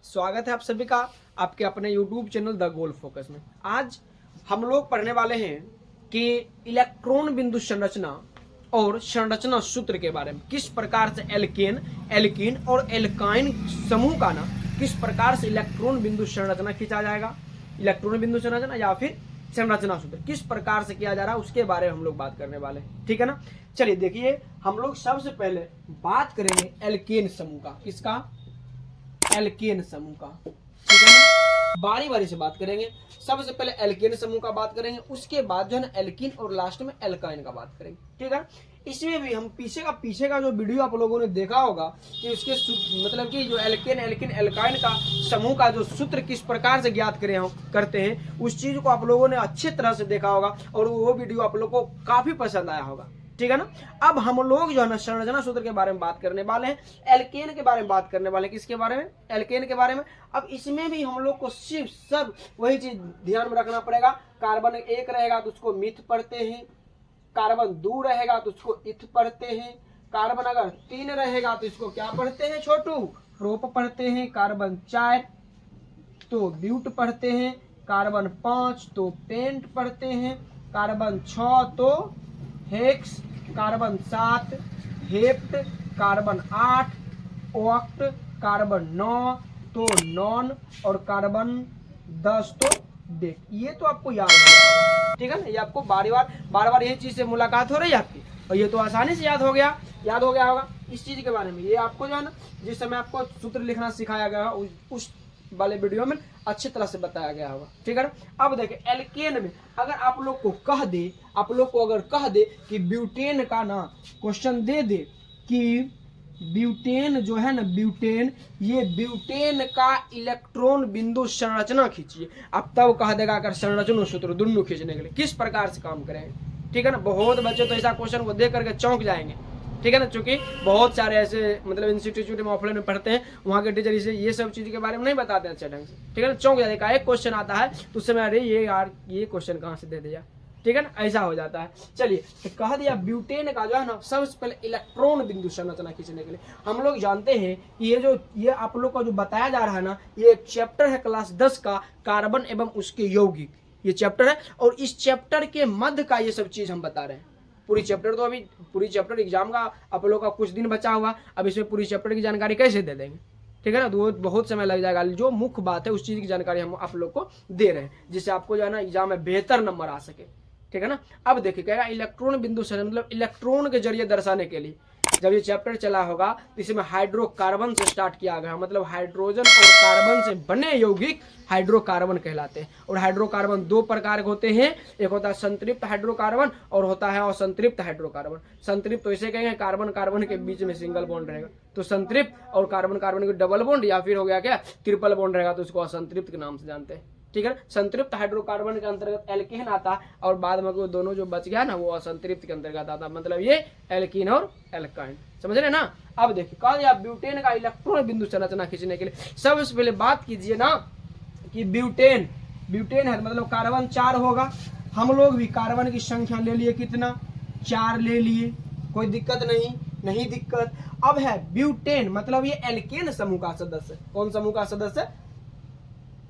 स्वागत है आप सभी का आपके अपने YouTube channel the goal focus में। आज हम लोग पढ़ने वाले हैं कि इलेक्ट्रॉन बिंदु संरचना और संरचना सूत्र के बारे में, किस प्रकार से एल्केन, एल्कीन और एल्काइन समूह का ना किस प्रकार से इलेक्ट्रॉन बिंदु संरचना खींचा जाएगा, इलेक्ट्रॉन बिंदु संरचना या फिर संरचना सूत्र किस प्रकार से किया जा रहा है उसके बारे में हम लोग बात करने वाले हैं। ठीक है ना। चलिए देखिए, हम लोग सबसे पहले बात करेंगे एल्केन समूह का। किसका? एल्केन समूह का। ठीक है ना। बारी बारी से बात करेंगे। सबसे पहले एल्केन समूह का बात करेंगे, उसके बाद जो है ना एल्कीन और लास्ट में एल्काइन का बात करेंगे। ठीक है। इसमें भी हम पीछे का जो वीडियो आप लोगों ने देखा होगा कि उसके मतलब कि जो एल्केन, एल्कीन, एल्काइन का समूह का जो सूत्र किस प्रकार से ज्ञात करते हैं उस चीज को आप लोगों ने अच्छी तरह से देखा होगा और वो वीडियो आप लोगों को काफी पसंद आया होगा। ठीक है ना। अब हम लोग जो है ना संरचना सूत्र के बारे में बात करने वाले हैं, एल्केन के बारे में बात करने वाले हैं। किसके बारे में? एल्केन के बारे में। अब इसमें भी हम लोग को सिर्फ सब वही चीज ध्यान में रखना पड़ेगा। कार्बन 1 रहेगा तो उसको मिथ पढ़ते हैं, कार्बन 2 रहेगा तो उसको इथ पढ़ते हैं, कार्बन अगर 3 रहेगा तो इसको क्या पढ़ते हैं छोटू? प्रोप पढ़ते हैं, कार्बन 4 तो ब्यूट पढ़ते हैं, कार्बन 5 तो पेंट पढ़ते हैं, कार्बन 6 तो hex, carbon 7 hept, carbon 8 oct, carbon 9 तो नॉन और कार्बन 10 तो डेक। ये तो आपको याद होगा। ठीक है ना। ये आपको बार बार ये चीज से मुलाकात हो रही है आपकी और ये तो आसानी से याद हो गया होगा। इस चीज के बारे में ये आपको जो है ना जिस समय आपको सूत्र लिखना सिखाया गया उस वाले वीडियो में अच्छी तरह से बताया गया होगा। ठीक है ना। अब देखिए एल्केन में अगर आप लोग को कह दे कि ब्यूटेन का ना क्वेश्चन दे दे कि ब्यूटेन जो है ना ब्यूटेन का इलेक्ट्रॉन बिंदु संरचना खींचिए, अब तब कह देगा अगर संरचना सूत्र दोनों खींचने के लिए किस प्रकार से काम करेंगे। ठीक है ना। बहुत बच्चे तो ऐसा क्वेश्चन को देख करके चौंक जाएंगे। ठीक है ना। चूंकि बहुत सारे ऐसे मतलब इंस्टीट्यूट में ऑफलाइन में पढ़ते हैं, वहाँ के टीचर इसे ये सब चीज के बारे में नहीं बताते अच्छे ढंग से। ठीक है ना। चौंक जाएगा, एक क्वेश्चन आता है तो उस समय अरे ये यार ये क्वेश्चन कहाँ से दे दिया। ठीक है ना। ऐसा हो जाता है। चलिए तो कह दिया ब्यूटेन का जो है ना सबसे पहले इलेक्ट्रॉन बिंदु संरचना खींचने के लिए हम लोग जानते हैं कि ये आप लोग का जो बताया जा रहा है ना ये एक चैप्टर है क्लास 10 का, कार्बन एवं उसके यौगिक। ये चैप्टर है और इस चैप्टर के मध्य का ये सब चीज हम बता रहे हैं। पूरी चैप्टर एग्जाम का आप लोग का कुछ दिन बचा हुआ, अब इसमें पूरी चैप्टर की जानकारी कैसे दे देंगे। ठीक है ना। तो बहुत समय लग जाएगा। जो मुख्य बात है उस चीज की जानकारी हम आप लोग को दे रहे हैं जिससे आपको जो है ना एग्जाम में बेहतर नंबर आ सके। ठीक है ना। अब देखिए क्या इलेक्ट्रॉन बिंदु से मतलब इलेक्ट्रॉन के जरिए दर्शाने के लिए जब ये चैप्टर चला होगा तो इसमें हाइड्रोकार्बन से स्टार्ट किया गया, मतलब हाइड्रोजन और कार्बन से बने यौगिक हाइड्रोकार्बन कहलाते हैं। और हाइड्रोकार्बन 2 प्रकार के होते हैं, एक होता है संतृप्त हाइड्रोकार्बन और होता है असंतृप्त हाइड्रोकार्बन। संतृप्त तो इसे कहेंगे कार्बन कार्बन के बीच में सिंगल बॉन्ड रहेगा तो संतृप्त, और कार्बन कार्बन के डबल बॉन्ड या फिर हो गया क्या ट्रिपल बॉन्ड रहेगा तो उसको असंतृप्त के नाम से जानते हैं। ठीक है। संतृप्त हाइड्रोकार्बन के अंतर्गत एल्केन आता और बाद में वो दोनों जो बच गया ना वो असंतृप्त के अंतर्गत आता, मतलब ये एल्कीन और एल्काइन। समझ रहे ना। अब देखिए कहा गया ब्यूटेन का इलेक्ट्रॉन बिंदु संरचना खींचने के लिए सबसे पहले बात कीजिए ना कि ब्यूटेन है मतलब कार्बन 4 होगा। हम लोग भी कार्बन की संख्या ले लिए, कितना? 4 ले लिए, कोई दिक्कत नहीं दिक्कत। अब है ब्यूटेन मतलब ये एल्केन समूह का सदस्य। कौन समूह का सदस्य?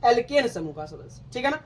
एल्केन समूह का सदस्य। ठीक है ना।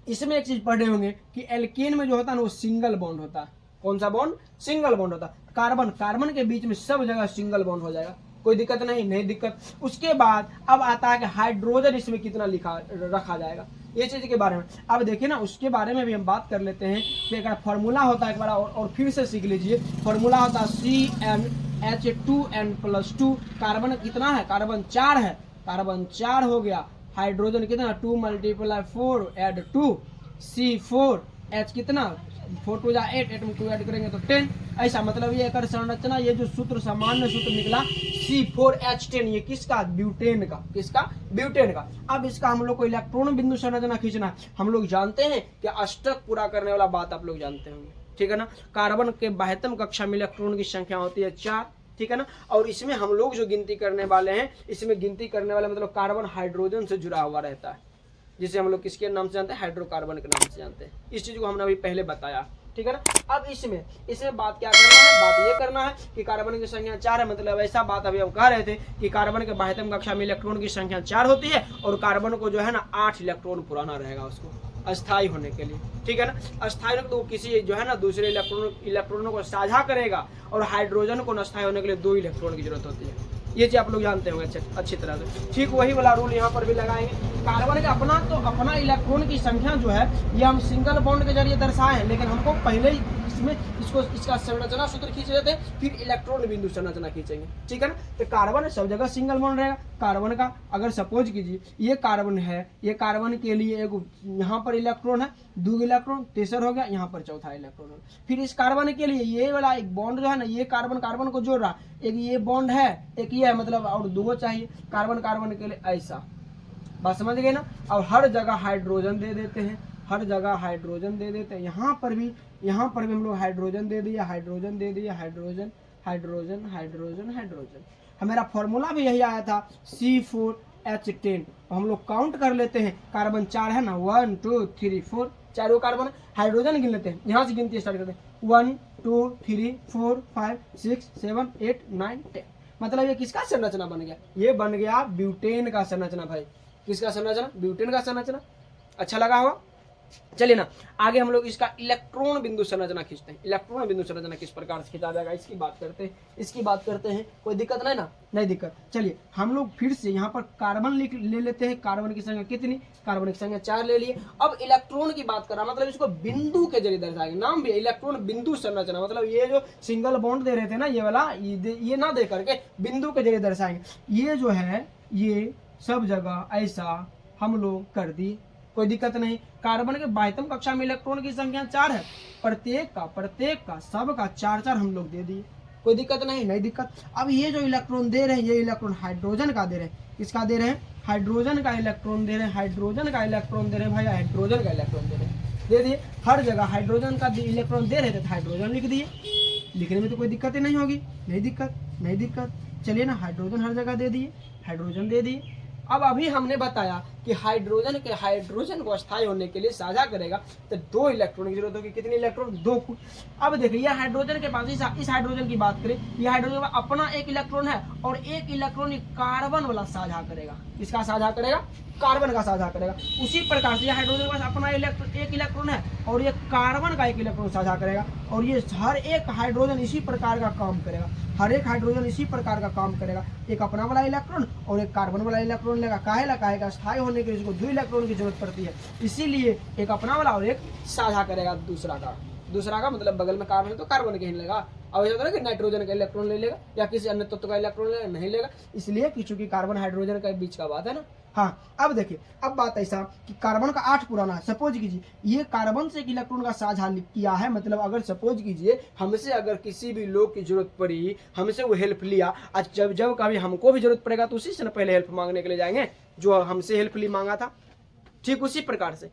इसमें एक चीज पढ़े होंगे कि एल्केन में जो होता है ना वो सिंगल बॉन्ड होता है। कौन सा बॉन्ड? सिंगल बॉन्ड होता है। कार्बन के बीच में सब जगह सिंगल बॉन्ड हो जाएगा, कोई दिक्कत नहीं दिक्कत। उसके बाद अब आता है कि हाइड्रोजन इसमें कितना रखा जाएगा, ये चीज के बारे में। अब देखिए ना उसके बारे में भी हम बात कर लेते हैं कि एक फॉर्मूला होता है, एक बार और फिर से सीख लीजिए। फॉर्मूला होता है CnH2n+2। कार्बन कितना है? कार्बन 4 है, कार्बन 4 हो गया। हाइड्रोजन कितना? 2 × 4 ऐड 2 C4H कितना? 4 2 8, 8 में 2 ऐड करेंगे तो 10। ऐसा मतलब ये एक संरचना, ये जो सूत्र सामान्य सूत्र निकला C4H10, ये किसका? ब्यूटेन का। किसका? ब्यूटेन का। अब इसका हम लोग को इलेक्ट्रॉन बिंदु संरचना खींचना है। हम लोग जानते हैं कि अष्टक पूरा करने वाला बात आप लोग जानते होंगे। ठीक है ना। कार्बन के 72 कक्षा में इलेक्ट्रॉन की संख्या होती है 4। ठीक है ना। और इसमें हम लोग जो गिनती करने वाले हैं, इसमें गिनती करने वाले मतलब कार्बन हाइड्रोजन से जुड़ा हुआ रहता है, जिसे हम लोग किसके नाम से जानते हैं? हाइड्रोकार्बन के नाम से जानते हैं। इस चीज को हमने अभी पहले बताया। ठीक है ना। अब इसमें बात क्या करना है, बात ये करना है कि कार्बन की संख्या 4 है, मतलब ऐसा बात अभी हम कह रहे थे कि कार्बन के बाह्यतम कक्षा में इलेक्ट्रॉन की संख्या 4 होती है और कार्बन को जो है ना 8 इलेक्ट्रॉन पुराना रहेगा उसको अस्थायी होने के लिए, ठीक है ना। अस्थायी तो किसी जो है ना दूसरे इलेक्ट्रॉनों को साझा करेगा और हाइड्रोजन को अस्थायी होने के लिए 2 इलेक्ट्रॉन की जरूरत होती है। ये चीज आप लोग जानते होंगे अच्छी तरह से। ठीक वही वाला रूल यहाँ पर भी लगाएंगे। कार्बन का अपना इलेक्ट्रॉन की संख्या जो है ये हम सिंगल बॉन्ड के जरिए दर्शाए हैं, लेकिन हमको पहले ही इसका संरचना सूत्र खींच लेते हैं, फिर इलेक्ट्रॉन बिंदु संरचना खींचेंगे, ठीक है ना। तो कार्बन सब जगह सिंगल बॉन्ड रहेगा। कार्बन का अगर सपोज कीजिए ये कार्बन है, ये कार्बन के लिए एक यहाँ पर इलेक्ट्रॉन है, 2 इलेक्ट्रॉन, तीसर हो गया, यहाँ पर चौथा इलेक्ट्रॉन हो गया। फिर इस कार्बन के लिए ये वाला एक बॉन्ड जो है ना, ये कार्बन को जोड़ रहा, एक ये बॉन्ड है, एक ये है, मतलब और 2 चाहिए कार्बन के लिए, ऐसा बात समझ गए ना। और हर जगह हाइड्रोजन दे देते हैं, हर जगह हाइड्रोजन दे देते हैं। यहाँ पर भी हम लोग हाइड्रोजन दे दिया, हाइड्रोजन दे दिया, हाइड्रोजन हाइड्रोजन हाइड्रोजन हाइड्रोजन। हमारा फॉर्मूला भी यही आया था C4H10। हम लोग काउंट कर लेते हैं, कार्बन 4 है ना, 1 2 3 4, चारों कार्बन। हाइड्रोजन गिन लेते हैं, यहाँ से गिनती स्टार्ट करते हैं, 1 2 3 4 5 6 7 8 9 10। मतलब ये किसका संरचना बन गया, ये बन गया ब्यूटेन का संरचना भाई। किसका संरचना, ब्यूटेन का संरचना। अच्छा लगा होगा। चलिए ना आगे हम लोग इसका इलेक्ट्रॉन बिंदु संरचना खींचते हैं। इलेक्ट्रॉन बिंदु संरचना किस प्रकार से खींचा जाएगा इसकी बात करते हैं। कोई दिक्कत नहीं ना, नहीं दिक्कत। चलिए हम लोग फिर से यहाँ पर कार्बन ले लेते हैं। कार्बन की संख्या कितनी, कार्बन की संख्या 4 ले लिए। अब इलेक्ट्रॉन की बात करा, मतलब इसको बिंदु के जरिए दर्शाएंगे। नाम भी इलेक्ट्रॉन बिंदु संरचना, मतलब ये जो सिंगल बॉन्ड दे रहे थे ना, ये वाला ये ना दे करके बिंदु के जरिए दर्शाएंगे। ये जो है ये सब जगह ऐसा हम लोग कर दी, कोई दिक्कत नहीं। कार्बन के बाह्यतम कक्षा में इलेक्ट्रॉन की संख्या 4 है, प्रत्येक का सबका 4 हम लोग दे दिए, कोई दिक्कत नहीं, नहीं दिक्कत। अब ये जो इलेक्ट्रॉन दे रहे हैं, ये इलेक्ट्रॉन हाइड्रोजन का दे रहे हैं। किसका दे रहे हैं, हाइड्रोजन का इलेक्ट्रॉन दे रहे हैं, हाइड्रोजन का इलेक्ट्रॉन दे रहे हैं भाई, हाइड्रोजन का इलेक्ट्रॉन दे रहे हैं, दे दिए। हर जगह हाइड्रोजन का इलेक्ट्रॉन दे रहे थे तो हाइड्रोजन लिख दिए, लिखने में तो कोई दिक्कत ही नहीं होगी, नहीं दिक्कत, नहीं दिक्कत। चलिए ना, हाइड्रोजन हर जगह दे दिए, हाइड्रोजन दे दिए। अब अभी हमने बताया कि हाइड्रोजन को अस्थायी होने के लिए साझा करेगा तो 2 इलेक्ट्रॉन की जरूरत होगी। कितने इलेक्ट्रॉन, 2 को। अब देखिए हाइड्रोजन के पास इस हाइड्रोजन की बात करें, ये हाइड्रोजन का अपना एक इलेक्ट्रॉन है और एक इलेक्ट्रॉन कार्बन वाला साझा करेगा। किसका साझा करेगा, कार्बन का साझा करेगा। उसी प्रकार से हाइड्रोजन के पास अपना एक इलेक्ट्रॉन है और ये कार्बन का एक इलेक्ट्रॉन साझा करेगा। और ये हर एक हाइड्रोजन इसी प्रकार का काम करेगा, हर एक हाइड्रोजन इसी प्रकार का काम करेगा। एक अपना वाला इलेक्ट्रॉन और एक कार्बन वाला इलेक्ट्रॉन लेगा। काहेगा स्थायी होने के लिए इसको 2 इलेक्ट्रॉन की जरूरत पड़ती है, इसीलिए एक अपना वाला और एक साझा करेगा दूसरा का मतलब बगल में कार्बन है तो कार्बन के ही लेगा। अब ऐसा कि नाइट्रोजन का इलेक्ट्रॉन ले लेगा या किसी अन्य तत्व का इलेक्ट्रॉन लेगा, नहीं लेगा, इसलिए कि चूंकि कार्बन हाइड्रोजन का बीच का बात है ना। हाँ, अब देखिए, अब बात ऐसा कि कार्बन का 8 पुराना है। सपोज कीजिए ये कार्बन से एक इलेक्ट्रॉन का साझा किया है, मतलब अगर सपोज कीजिए हमसे अगर किसी भी लोग की जरूरत पड़ी, हमसे वो हेल्प लिया, आज जब कभी हमको भी जरूरत पड़ेगा तो उसी से पहले हेल्प मांगने के लिए जाएंगे जो हमसे हेल्प ली मांगा था। ठीक उसी प्रकार से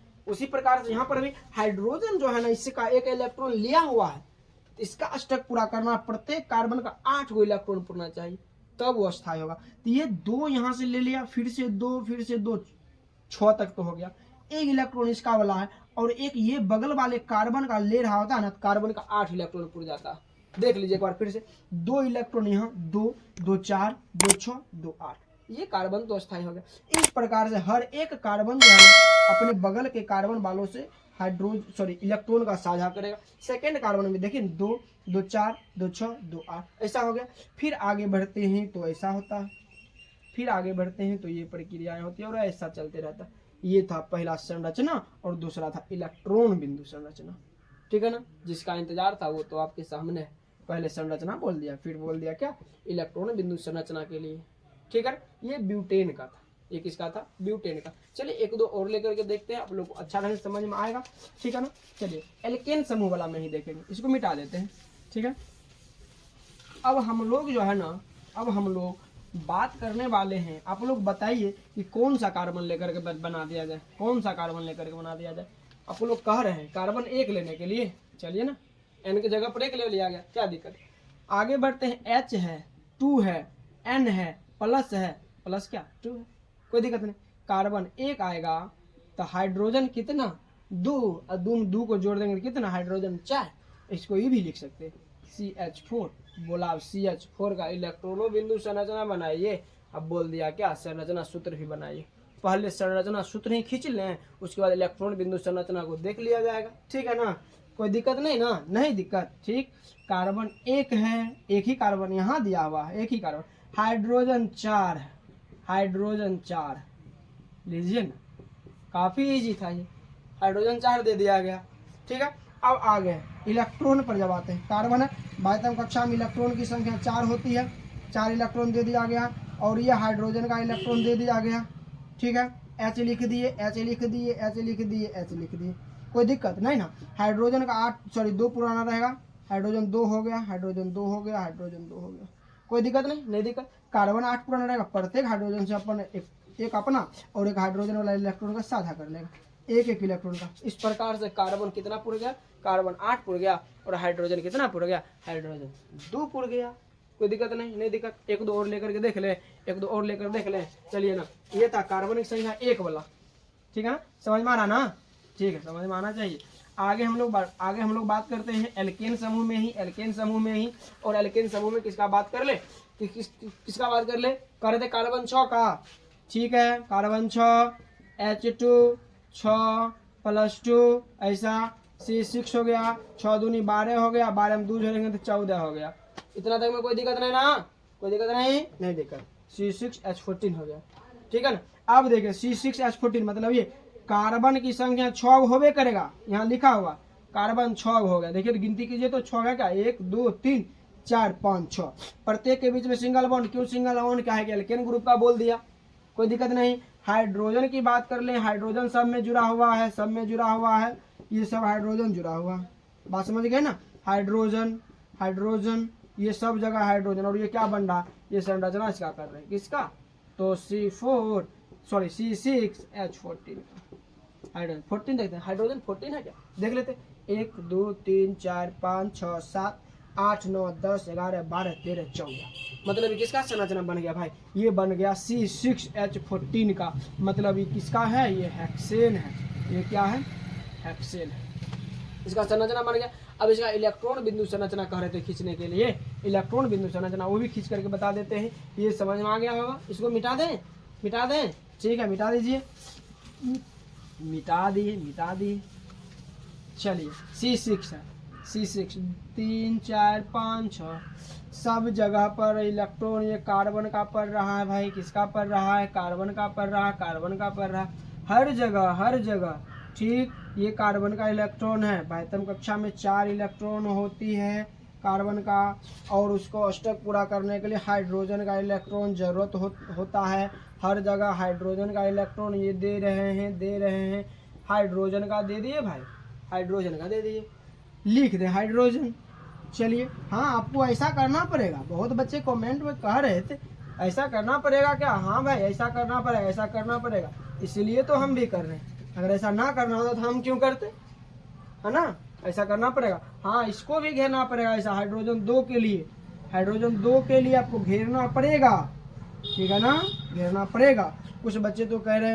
यहाँ पर भी हाइड्रोजन जो है ना, इसका एक इलेक्ट्रॉन लिया हुआ है, इसका अष्टक पूरा करना, प्रत्येक कार्बन का 8 गो इलेक्ट्रॉन पूरना चाहिए, तब वो अस्थायी होगा। तो ये 2 यहाँ से ले लिया, फिर से 2 6 तक तो हो गया। एक इलेक्ट्रॉन इसका वाला है और एक ये बगल वाले कार्बन का ले रहा होता है ना, कार्बन का 8 इलेक्ट्रॉन पूरा जाता है। देख लीजिए एक बार फिर से, 2 इलेक्ट्रॉन यहाँ, 2 2 4 2 6 2 8, ये कार्बन तो अस्थायी हो गया। इस प्रकार से हर एक कार्बन जो है अपने बगल के कार्बन वालों से इलेक्ट्रॉन का साझा करेगा। सेकेंड कार्बन में देखिए 2 2 4 2 6 2 8 ऐसा हो गया। फिर आगे बढ़ते हैं तो ऐसा होता है, फिर आगे बढ़ते हैं तो ये प्रक्रियाएं होती है और ऐसा चलते रहता है। ये था पहला संरचना और दूसरा था इलेक्ट्रॉन बिंदु संरचना, ठीक है ना। जिसका इंतजार था वो तो आपके सामने, पहले संरचना बोल दिया, फिर बोल दिया क्या, इलेक्ट्रॉन बिंदु संरचना के लिए, ठीक है। ये ब्यूटेन का था, ये किसका था, ब्यूटेन का। चलिए 1-2 और लेकर के देखते हैं, आप लोग को अच्छा ढंग से समझ में आएगा, ठीक है ना। चलिए एल्केन समूह वाला में ही देखेंगे, इसको मिटा देते हैं, ठीक है। अब हम लोग जो है ना, अब हम लोग बात करने वाले हैं, आप लोग बताइए कि कौन सा कार्बन लेकर के बना दिया जाए, कौन सा कार्बन लेकर के बना दिया जाए। आप लोग कह रहे हैं कार्बन 1 लेने के लिए, चलिए ना, n की जगह पर 1 ले लिया गया, क्या दिक्कत। आगे बढ़ते हैं, H है, 2 है, N है, प्लस है, प्लस क्या 2 है, कोई दिक्कत नहीं। कार्बन 1 आएगा तो हाइड्रोजन कितना दो, और दो को जोड़ देंगे कितना, हाइड्रोजन 4। इसको ये भी लिख सकते हैं CH4। बोला अब CH4 का इलेक्ट्रॉनों बिंदु संरचना बनाइए। अब बोल दिया क्या, संरचना सूत्र भी बनाइए। पहले संरचना सूत्र ही खींच लें, उसके बाद इलेक्ट्रॉन बिंदु संरचना को देख लिया जाएगा। ठीक है ना, कोई दिक्कत नहीं ना, नहीं दिक्कत। ठीक, कार्बन एक है, एक ही कार्बन यहाँ दिया हुआ है, एक ही कार्बन। हाइड्रोजन 4 है, हाइड्रोजन 4 लीजिए ना, काफी इजी था ये, हाइड्रोजन 4 दे दिया गया। ठीक है, अब आ गए इलेक्ट्रॉन पर जब आते हैं। कार्बन है, बाह्यतम कक्षा में इलेक्ट्रॉन की संख्या 4 होती है, 4 इलेक्ट्रॉन दे दिया गया, और ये हाइड्रोजन का इलेक्ट्रॉन दे दिया गया। ठीक है, H लिख दिए, H लिख दिए, H लिख दिए, H लिख दिए, कोई दिक्कत नहीं ना। हाइड्रोजन का 2 पुराना रहेगा, हाइड्रोजन 2 हो गया, हाइड्रोजन 2 हो गया, हाइड्रोजन 2 हो गया, कोई दिक्कत नहीं, नहीं दिक्कत। कार्बन 8 पुराना रहेगा, प्रत्येक हाइड्रोजन से अपन एक अपना और एक हाइड्रोजन वाला इलेक्ट्रॉन का साझा कर लेगा, एक एक इलेक्ट्रॉन का। इस प्रकार से कार्बन कितना पुर गया, कार्बन 8 पुर गया, और हाइड्रोजन कितना पुर गया, हाइड्रोजन 2 पुर गया, कोई दिक्कत नहीं, नहीं दिक्कत। एक दो और लेकर के देख ले, एक दो और लेकर देख ले। चलिए ना, ये था कार्बनिक संख्या 1 वाला। ठीक है ना, समझ में आ रहा ना, ठीक है, समझ में आना चाहिए। आगे हम लोग बात करते हैं एल्केन समूह में ही, एल्केन समूह में ही। और एल्केन समूह में किसका बात कर ले, किसका बात कर ले, कर दे कार्बन 6 का। ठीक है, कार्बन 6 H2 6 + 2 ऐसा C6 हो गया, 6 दूनी 12 हो गया, 12 में 2 जोड़ेंगे तो 14 हो गया। इतना तक में कोई दिक्कत नहीं ना, कोई दिक्कत नहीं, नहीं दिक्कत। C6H14 हो गया। ठीक है ना, अब देखिए C6H14 मतलब ये कार्बन की संख्या 6 होवे करेगा, यहाँ लिखा हुआ कार्बन 6 हो गया। देखिए तो गिनती कीजिए तो 6 है क्या, 1 2 3 4 5 6, प्रत्येक के बीच में सिंगल बॉन्ड। क्यों सिंगल बॉन्ड, क्या है कि एल्केन ग्रुप का बोल दिया, कोई दिक्कत नहीं। हाइड्रोजन की बात कर ले, हाइड्रोजन सब में जुड़ा हुआ है, सब में जुड़ा हुआ है, ये सब हाइड्रोजन जुड़ा हुआ है, बात समझ गए ना। हाइड्रोजन हाइड्रोजन ये सब जगह हाइड्रोजन, और ये क्या बन रहा, ये संरचना इसका कर रहे हैं, किसका, तो C6H14 हाइड्रोजन 14 देखते हैं, हाइड्रोजन 14 है क्या, देख लेते। 1 2 3 4 5 6 7 8 9 10 11 12 13 14, मतलब ये किसका संरचना बन गया भाई, ये बन गया C6H14 का। मतलब ये किसका है, ये हेक्सेन है, ये क्या है, हेक्सेन है, इसका संरचना बन गया। अब इसका इलेक्ट्रॉन बिंदु संरचना कह रहे थे खींचने के लिए, इलेक्ट्रॉन बिंदु संरचना वो भी खींच करके बता देते हैं। ये समझ में आ गया होगा, इसको मिटा दें, मिटा दें, ठीक है मिटा दीजिए, मिटा दिए। चलिए C6 है, C6 3 4 5 6 सब जगह पर इलेक्ट्रॉन ये कार्बन का पड़ रहा है भाई, किसका पड़ रहा है, कार्बन का पड़ रहा है, कार्बन का पड़ रहा है, हर जगह। ठीक, ये कार्बन का इलेक्ट्रॉन है, बाह्यतम कक्षा में 4 इलेक्ट्रॉन होती है कार्बन का, और उसको अष्टक पूरा करने के लिए हाइड्रोजन का इलेक्ट्रॉन जरूरत होता है। हर जगह हाइड्रोजन का इलेक्ट्रॉन ये दे रहे हैं, हाइड्रोजन का दे दिए भाई, हाइड्रोजन का दे दिए, लिख दे हाइड्रोजन। चलिए हाँ, आपको ऐसा करना पड़ेगा, बहुत बच्चे कमेंट में कह रहे थे ऐसा करना पड़ेगा क्या, हाँ भाई ऐसा करना पड़ेगा, ऐसा करना पड़ेगा, इसलिए तो हम भी कर रहे हैं। अगर ऐसा ना करना होता तो हम क्यों करते, है ना, ऐसा करना पड़ेगा। हाँ, इसको भी घेरना पड़ेगा ऐसा, हाइड्रोजन 2 के लिए, हाइड्रोजन 2 के लिए आपको घेरना पड़ेगा, ठीक है ना, घेरना पड़ेगा। कुछ बच्चे तो कह रहे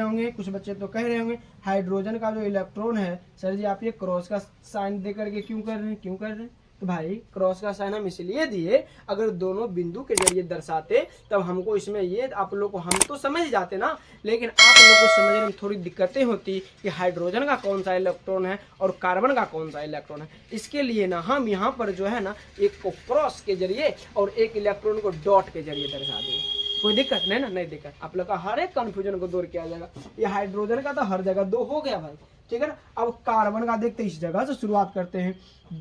होंगे हाइड्रोजन का जो इलेक्ट्रॉन है सर जी आप ये क्रॉस का साइन दे करके क्यों कर रहे हैं, तो भाई क्रॉस का साइन हम इसलिए दिए, अगर दोनों बिंदु के जरिए दर्शाते तब हमको इसमें ये आप लोग को, हम तो समझ जाते ना, लेकिन आप लोग को समझने में थोड़ी दिक्कतें होती कि हाइड्रोजन का कौन सा इलेक्ट्रॉन है और कार्बन का कौन सा इलेक्ट्रॉन है। इसके लिए ना हम यहाँ पर जो है ना एक को क्रॉस के जरिए और एक इलेक्ट्रॉन को डॉट के जरिए दर्शा देंगे, कोई दिक्कत नहीं ना, नहीं दिक्कत। आप लोग का हर एक कंफ्यूजन को दूर किया जाएगा। ये हाइड्रोजन का तो हर जगह 2 हो गया भाई, ठीक है ना। अब कार्बन का देखते इस जगह से शुरुआत करते हैं,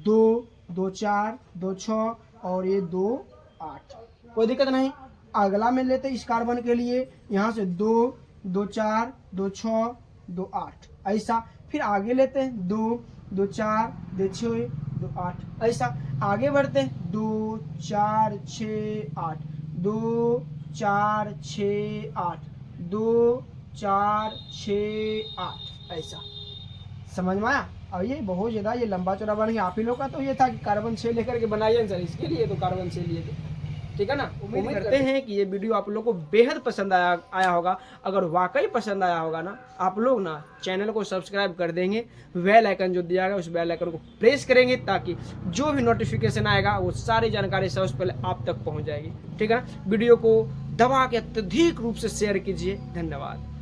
2 2 4 2 6 और ये 2 8, कोई दिक्कत नहीं। अगला में लेते इस कार्बन के लिए, यहाँ से 2 2 4 2 6 2 8 ऐसा, फिर आगे लेते हैं 2 2 4 2 6 2 8 ऐसा, आगे बढ़ते हैं 2 4 6 8 2 4 6 8 2 4 6 8 ऐसा, समझ में आया। और ये बहुत ज़्यादा ये लंबा चौड़ा बन गया। आप ही लोग का तो ये था कि कार्बन 6 लेकर के बनाइए सर, इसके लिए तो कार्बन 6 लिए थे, ठीक है ना। उम्मीद करते हैं कि ये वीडियो आप लोगों को बेहद पसंद आया होगा। अगर वाकई पसंद आया होगा ना, आप लोग ना चैनल को सब्सक्राइब कर देंगे, बेल आइकन जो दिया गया उस बेल आइकन को प्रेस करेंगे, ताकि जो भी नोटिफिकेशन आएगा वो सारी जानकारी सबसे पहले आप तक पहुंच जाएगी। ठीक है ना। वीडियो को दबा के अत्यधिक रूप से शेयर कीजिए। धन्यवाद।